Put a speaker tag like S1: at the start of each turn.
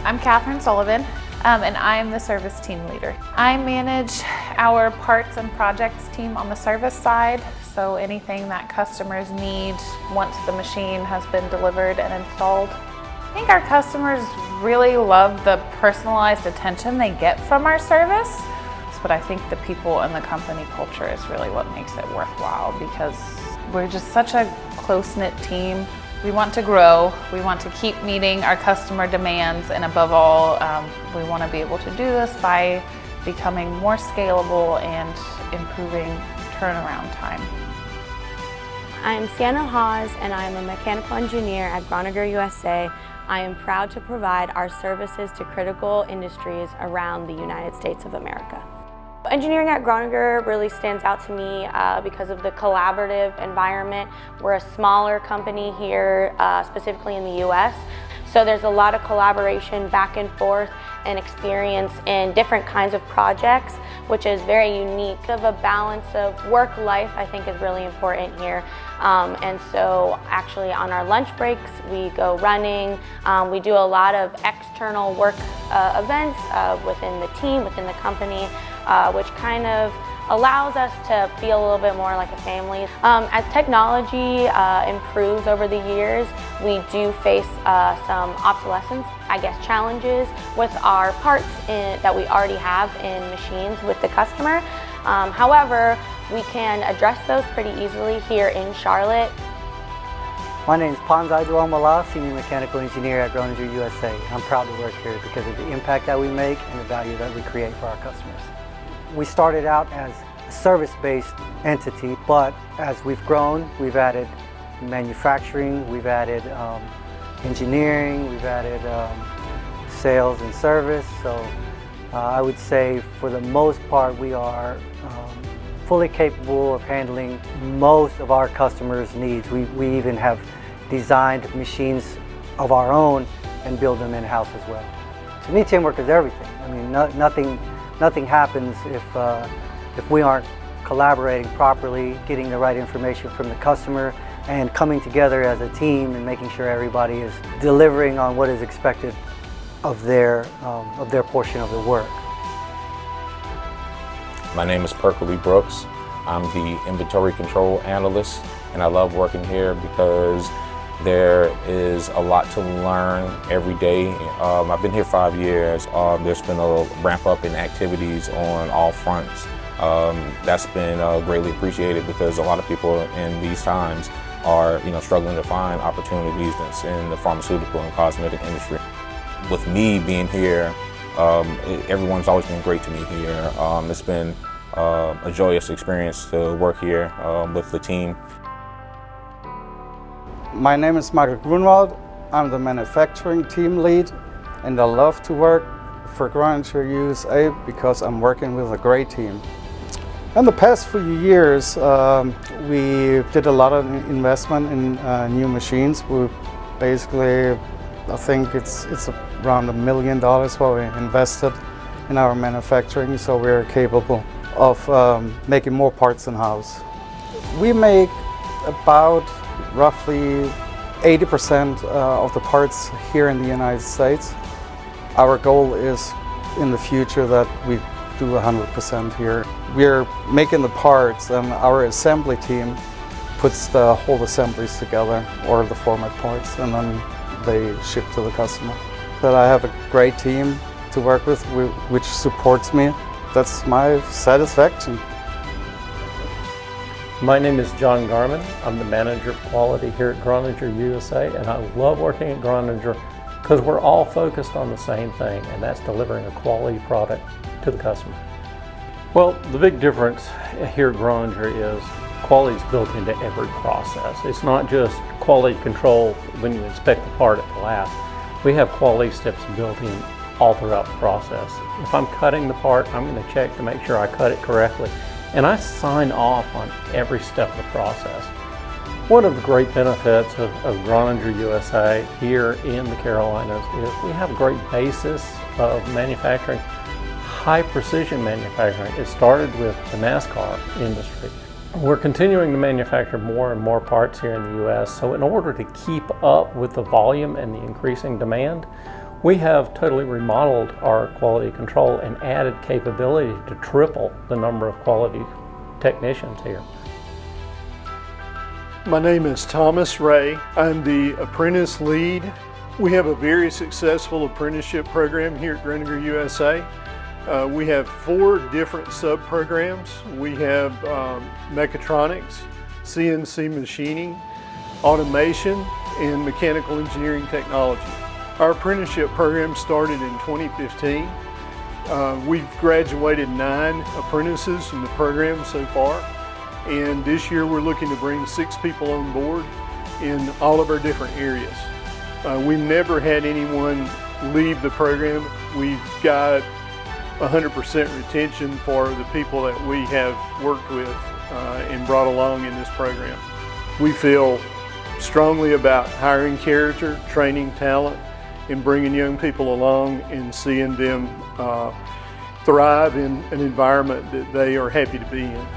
S1: I'm Catherine Sullivan, and I'm the service team leader. I manage our parts and projects team on the service side, so anything that customers need once the machine has been delivered and installed. I think our customers really love the personalized attention they get from our service, but I think the people and the company culture is really what makes it worthwhile, because we're just such a close-knit team. We want to grow, we want to keep meeting our customer demands, and above all, we want to be able to do this by becoming more scalable and improving turnaround time.
S2: I'm Sienna Hawes, and I'm a mechanical engineer at Groninger, USA. I am proud to provide our services to critical industries around the United States of America. Engineering at Groninger really stands out to me because of the collaborative environment. We're a smaller company here, specifically in the US, so there's a lot of collaboration back and forth and experience in different kinds of projects, which is very unique. Of a balance of work-life, I think, is really important here. And so actually on our lunch breaks, we go running. We do a lot of external work events within the team, within the company, which kind of allows us to feel a little bit more like a family. As technology improves over the years, we do face some obsolescence, challenges with our parts that we already have in machines with the customer. However, we can address those pretty easily here in Charlotte.
S3: My name is Panzai Duamala, Senior Mechanical Engineer at Groninger, USA. I'm proud to work here because of the impact that we make and the value that we create for our customers. We started out as a service-based entity, but as we've grown, we've added manufacturing, we've added engineering, we've added sales and service. So I would say for the most part we are fully capable of handling most of our customers' needs. We even have designed machines of our own and build them in-house as well. To me, teamwork is everything. I mean, nothing happens if we aren't collaborating properly, getting the right information from the customer, and coming together as a team and making sure everybody is delivering on what is expected of their portion of the work.
S4: My name is Perkley Brooks. I'm the inventory control analyst, and I love working here because there is a lot to learn every day. I've been here 5 years. There's been a ramp up in activities on all fronts. That's been greatly appreciated because a lot of people in these times are struggling to find opportunities in the pharmaceutical and cosmetic industry. With me being here, everyone's always been great to me here. It's been a joyous experience to work here with the team.
S5: My name is Michael Grunwald. I'm the manufacturing team lead, and I love to work for Groninger USA because I'm working with a great team. In the past few years, we did a lot of investment in new machines. We basically, I think it's around $1 million what we invested in our manufacturing, so we're capable of making more parts in-house. We make about roughly 80% of the parts here in the United States. Our goal is in the future that we do 100% here. We're making the parts, and our assembly team puts the whole assemblies together, or the format parts, and then they ship to the customer. But I have a great team to work with, which supports me. That's my satisfaction.
S6: My name is John Garman. I'm the manager of quality here at Groninger USA, and I love working at Groninger because we're all focused on the same thing, and that's delivering a quality product to the customer. Well, the big difference here at Groninger is quality is built into every process. It's not just quality control when you inspect the part at the last. We have quality steps built in all throughout the process. If I'm cutting the part, I'm going to check to make sure I cut it correctly. And I sign off on every step of the process. One of the great benefits of Groninger USA here in the Carolinas is we have a great basis of manufacturing, high precision manufacturing. It started with the NASCAR industry. We're continuing to manufacture more and more parts here in the US, so in order to keep up with the volume and the increasing demand, We have totally remodeled our quality control and added capability to triple the number of quality technicians here.
S7: My name is Thomas Ray. I'm the apprentice lead. We have a very successful apprenticeship program here at Groninger USA. We have 4 different sub-programs. We have mechatronics, CNC machining, automation, and mechanical engineering technology. Our apprenticeship program started in 2015. We've graduated 9 apprentices from the program so far, and this year we're looking to bring 6 people on board in all of our different areas. We've never had anyone leave the program. We've got 100% retention for the people that we have worked with and brought along in this program. We feel strongly about hiring character, training talent, and bringing young people along and seeing them thrive in an environment that they are happy to be in.